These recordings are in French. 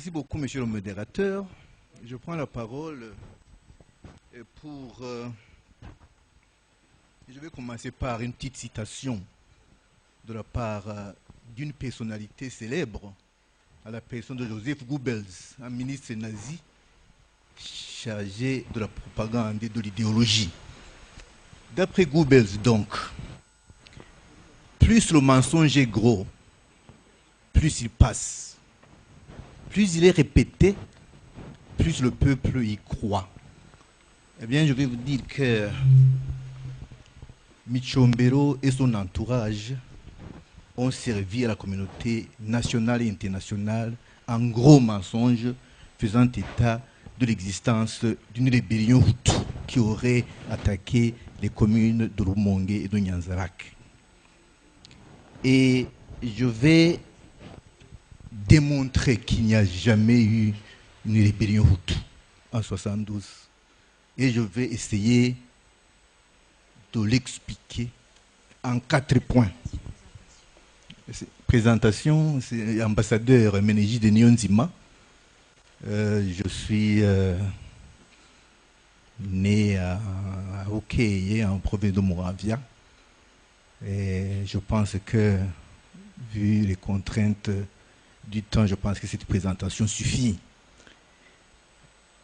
Merci beaucoup, monsieur le modérateur. Je prends la parole pour... je vais commencer par une petite citation de la part d'une personnalité célèbre, à la personne de Joseph Goebbels, un ministre nazi chargé de la propagande et de l'idéologie. D'après Goebbels, donc, plus le mensonge est gros, plus il passe. Plus il est répété, plus le peuple y croit. Eh bien, je vais vous dire que Michombero et son entourage ont servi à la communauté nationale et internationale en gros mensonges, faisant état de l'existence d'une rébellion Hutu qui aurait attaqué les communes de Rumongue et de Nyanzarak. Et je vais démontrer qu'il n'y a jamais eu une rébellion Hutu en 72. Et je vais essayer de l'expliquer en 4 points. Présentation, c'est l'ambassadeur Menegide Niyonzima. Je suis né à Okeye, en province de Moravia. Et je pense que, vu les contraintes du temps, je pense que cette présentation suffit.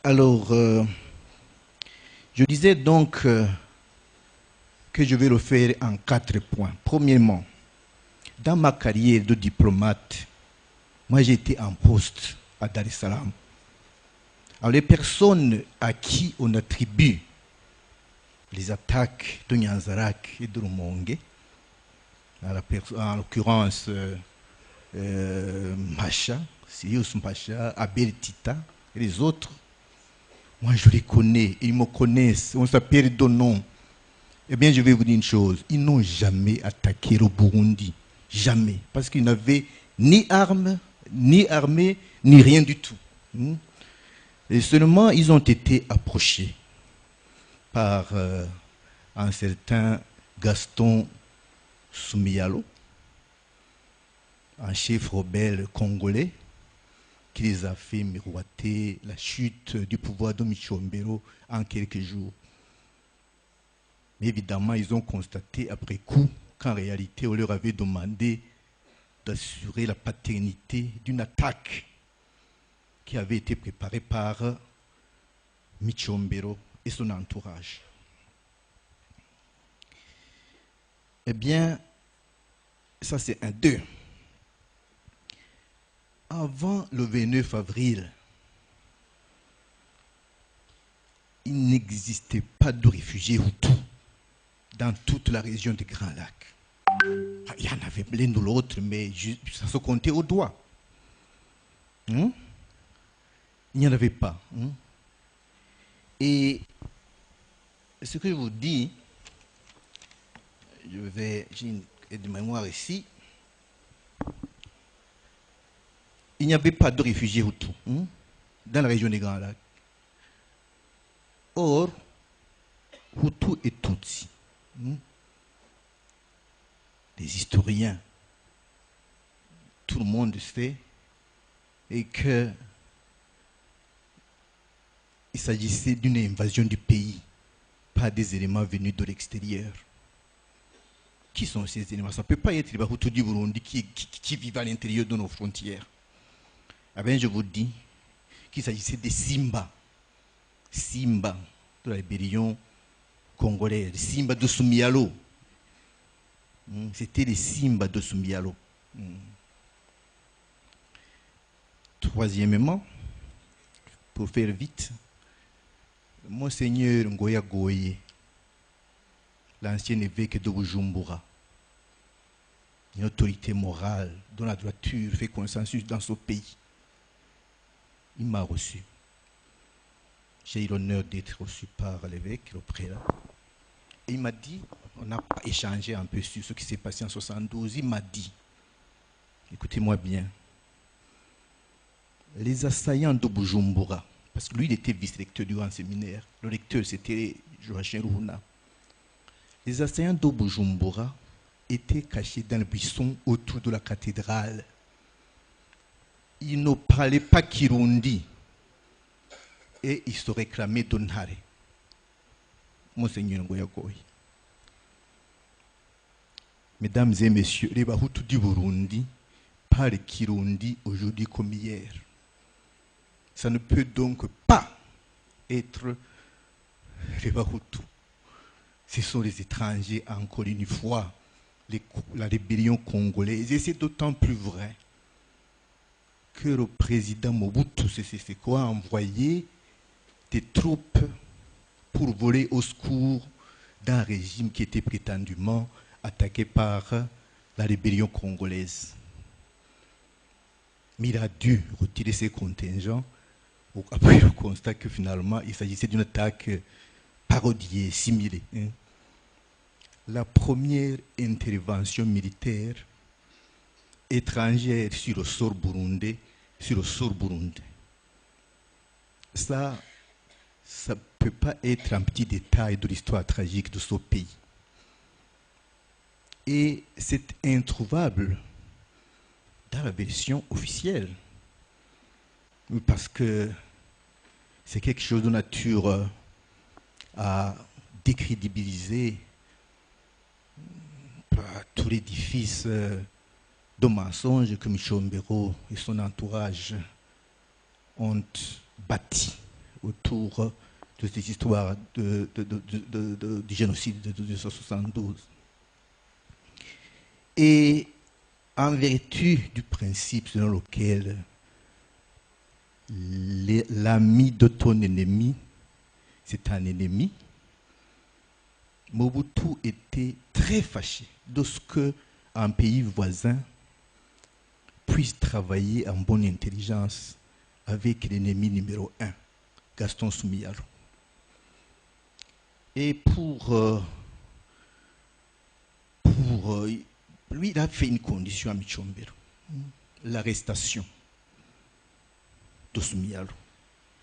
Alors, je disais donc que je vais le faire en 4 points. Premièrement, dans ma carrière de diplomate, moi j'étais en poste à Dar es Salaam. Alors les personnes à qui on attribue les attaques de Nyanzarak et de Rumongue, en l'occurrence Macha, Sirius Macha, Abel Tita et les autres, moi je les connais, ils me connaissent, on s'appelle de nom. Eh bien je vais vous dire une chose, ils n'ont jamais attaqué le Burundi, jamais, parce qu'ils n'avaient ni armes, ni armée, ni rien du tout. Et seulement ils ont été approchés par un certain Gaston Soumiyalo, un chef rebelle congolais, qui les a fait miroiter la chute du pouvoir de Michombero en quelques jours. Mais évidemment, ils ont constaté après coup qu'en réalité, on leur avait demandé d'assurer la paternité d'une attaque qui avait été préparée par Michombero et son entourage. Eh bien, ça c'est un 2. Avant le 29 avril, il n'existait pas de réfugiés Hutus dans toute la région des Grands Lacs. Il y en avait l'un ou l'autre, mais ça se comptait au doigt. Il n'y en avait pas. Et ce que je vous dis, j'ai une aide de mémoire ici, il n'y avait pas de réfugiés Hutus dans la région des Grands Lacs. Or, Hutus et Tutsi, les historiens, tout le monde sait, et que il s'agissait d'une invasion du pays, pas des éléments venus de l'extérieur. Qui sont ces éléments? Ça ne peut pas être les Hutus du Burundi qui vivent à l'intérieur de nos frontières. Eh bien, je vous dis qu'il s'agissait des Simba de la rébellion congolaise, Simba de Soumiyalo. C'était les Simba de Soumiyalo. Troisièmement, pour faire vite, Monseigneur Ngoya Goye, l'ancien évêque de Bujumbura, une autorité morale dont la droiture fait consensus dans ce pays, il m'a reçu. J'ai eu l'honneur d'être reçu par l'évêque, le prélat. Et il m'a dit, on a échangé un peu sur ce qui s'est passé en 72, il m'a dit, écoutez-moi bien, les assaillants de Bujumbura, parce que lui il était vice-recteur du grand séminaire, le recteur c'était Joachim Ruhuna, les assaillants de Bujumbura étaient cachés dans le buisson autour de la cathédrale. il ne parlait pas Kirundi et il se réclamait d'Onhare. Monseigneur Ngoyagoy. Mesdames et messieurs, les Bahutu du Burundi parlent Kirundi aujourd'hui comme hier. Ça ne peut donc pas être les Bahutu. Ce sont les étrangers, encore une fois, la rébellion congolaise. Et c'est d'autant plus vrai que le président Mobutu Sese Seko a envoyé des troupes pour voler au secours d'un régime qui était prétendument attaqué par la rébellion congolaise. Mais il a dû retirer ses contingents après le constat que finalement il s'agissait d'une attaque parodiée, simulée. La première intervention militaire étrangère sur le sol burundais, ça ne peut pas être un petit détail de l'histoire tragique de ce pays. Et c'est introuvable dans la version officielle, parce que c'est quelque chose de nature à décrédibiliser tout l'édifice de mensonges que Michombero et son entourage ont bâti autour de cette histoire du génocide de 1972. Et en vertu du principe selon lequel l'ami de ton ennemi, c'est un ennemi, Mobutu était très fâché de ce qu'un pays voisin puisse travailler en bonne intelligence avec l'ennemi numéro 1, Gaston Soumiyalo. Et pour lui, il a fait une condition à Michombero, l'arrestation de Soumiyalo.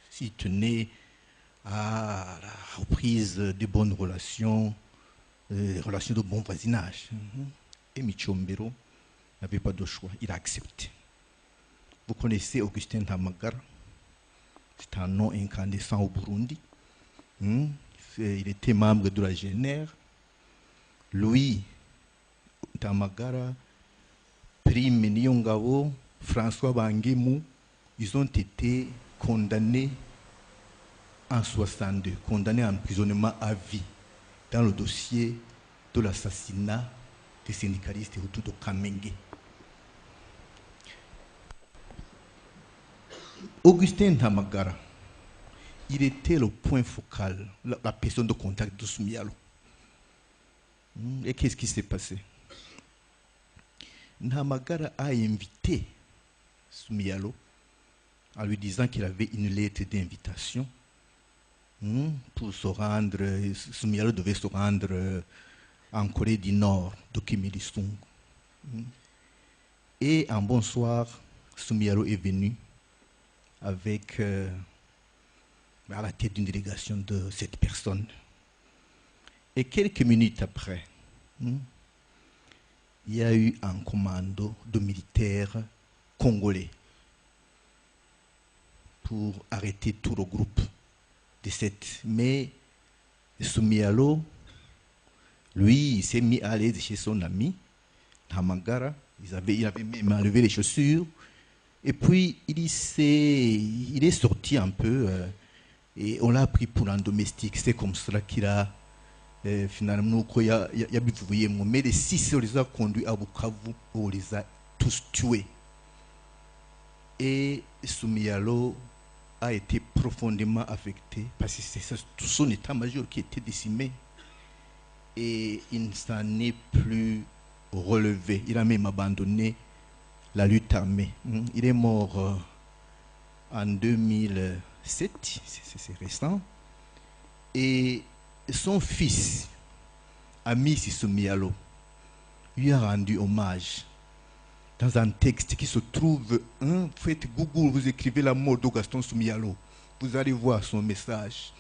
S'il tenait à la reprise des bonnes relations, des relations de bon voisinage. Et Michombero n'avait pas de choix, il a accepté. Vous connaissez Augustin Ntamagara, c'est un nom incandescent au Burundi. Il était membre de la GNR. Louis Ntamagara, Prime Niyongabo, François Bangemu, ils ont été condamnés en 62, condamnés à emprisonnement à vie dans le dossier de l'assassinat des syndicalistes autour de Kamenge. Augustin Ntamagara, il était le point focal, la personne de contact de Soumiyalo. Et qu'est-ce qui s'est passé? Ntamagara a invité Soumiyalo en lui disant qu'il avait une lettre d'invitation pour se rendre, Soumiyalo devait se rendre en Corée du Nord, de Kim Il-sung. Et un bon soir, Soumiyalo est venu avec à la tête d'une délégation de 7 personnes. Et quelques minutes après, il y a eu un commando de militaires congolais pour arrêter tout le groupe de 7. Mais Soumiyalo, lui, il s'est mis à aller chez son ami, Ntamagara. Il avait même enlevé les chaussures. Et puis, il est sorti un peu et on l'a pris pour un domestique. C'est comme cela qu'il a finalement, mais les 6, on les a conduits à Bukavu, on les a tous tués. Et Soumiyalo a été profondément affecté parce que c'est tout son état-major qui était décimé. Et il ne s'en est plus relevé. Il a même abandonné la lutte armée. Il est mort en 2007, c'est récent. Et son fils, Ami Soumiyalo, lui a rendu hommage dans un texte qui se trouve, faites Google, vous écrivez la mort de Gaston Soumiyalo, vous allez voir son message.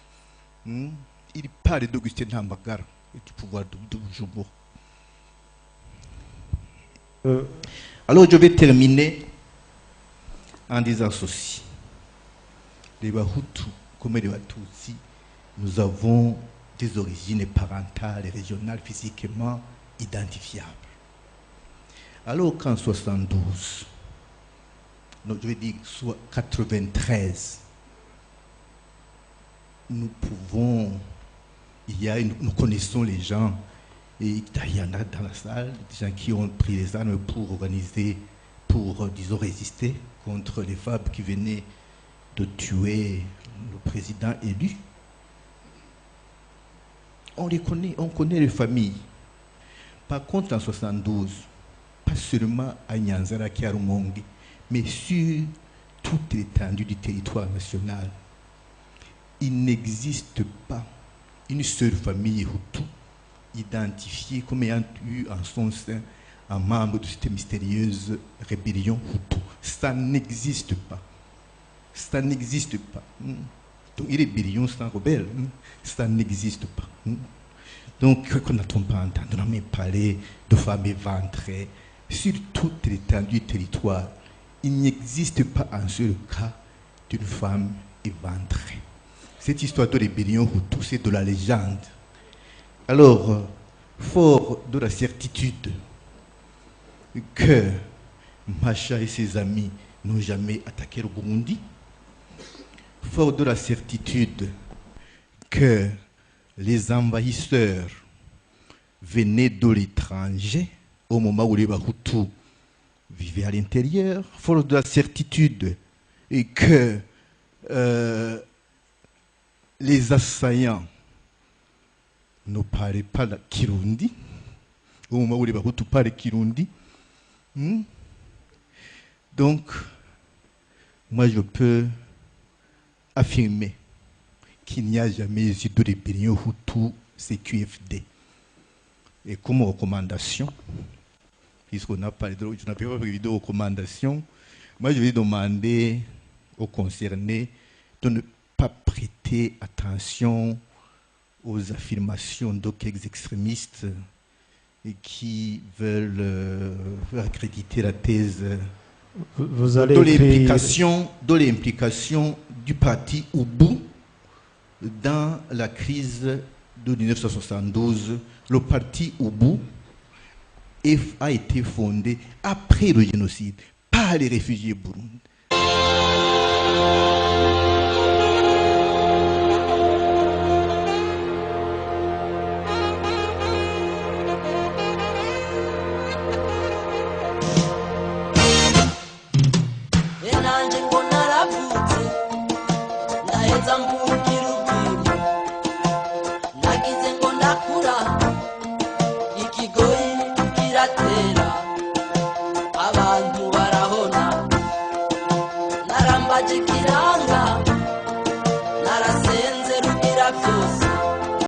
Il parle d'Augustin Ntamagara et du pouvoir de Bujumbura. Alors je vais terminer en disant ceci. Les Bahutu comme les Batutsi, nous avons des origines parentales et régionales physiquement identifiables. Alors qu'en 72, donc je vais dire soit 93, nous connaissons les gens, et il y en a dans la salle, des gens qui ont pris les armes pour disons, résister contre les FAB qui venaient de tuer le président élu. On les connaît, on connaît les familles. Par contre, en 72, pas seulement à Nyanzara qui a Rumonge, mais sur toute l'étendue du territoire national, il n'existe pas une seule famille Hutu identifiée comme ayant eu en son sein un membre de cette mystérieuse rébellion Hutu. Ça n'existe pas. Ça n'existe pas. Donc, une rébellion sans rebelle, ça n'existe pas. Donc, qu'on n'a-t-on pas entendu? On a même parlé de femmes éventrées. Sur toute l'étendue du territoire, il n'existe pas un seul cas d'une femme éventrée. Cette histoire de rébellion Hutu, c'est de la légende. Alors, fort de la certitude que Macha et ses amis n'ont jamais attaqué le Burundi, fort de la certitude que les envahisseurs venaient de l'étranger au moment où les Bahutus vivaient à l'intérieur, fort de la certitude que les assaillants ne parlaient pas le Kirundi, au moment où les Bahutus parlaient Kirundi. Donc, moi je peux affirmer qu'il n'y a jamais eu de rébellion Hutu CQFD. Et comme recommandation, puisqu'on a parlé de, je n'ai pas prévu de recommandation, moi je vais demander aux concernés de ne pas prêter attention aux affirmations d'aucun extrémistes qui veulent accréditer la thèse de l'implication du parti Ubu dans la crise de 1972. Le parti Ubu a été fondé après le génocide par les réfugiés burundais. Abantu barahona narambajikira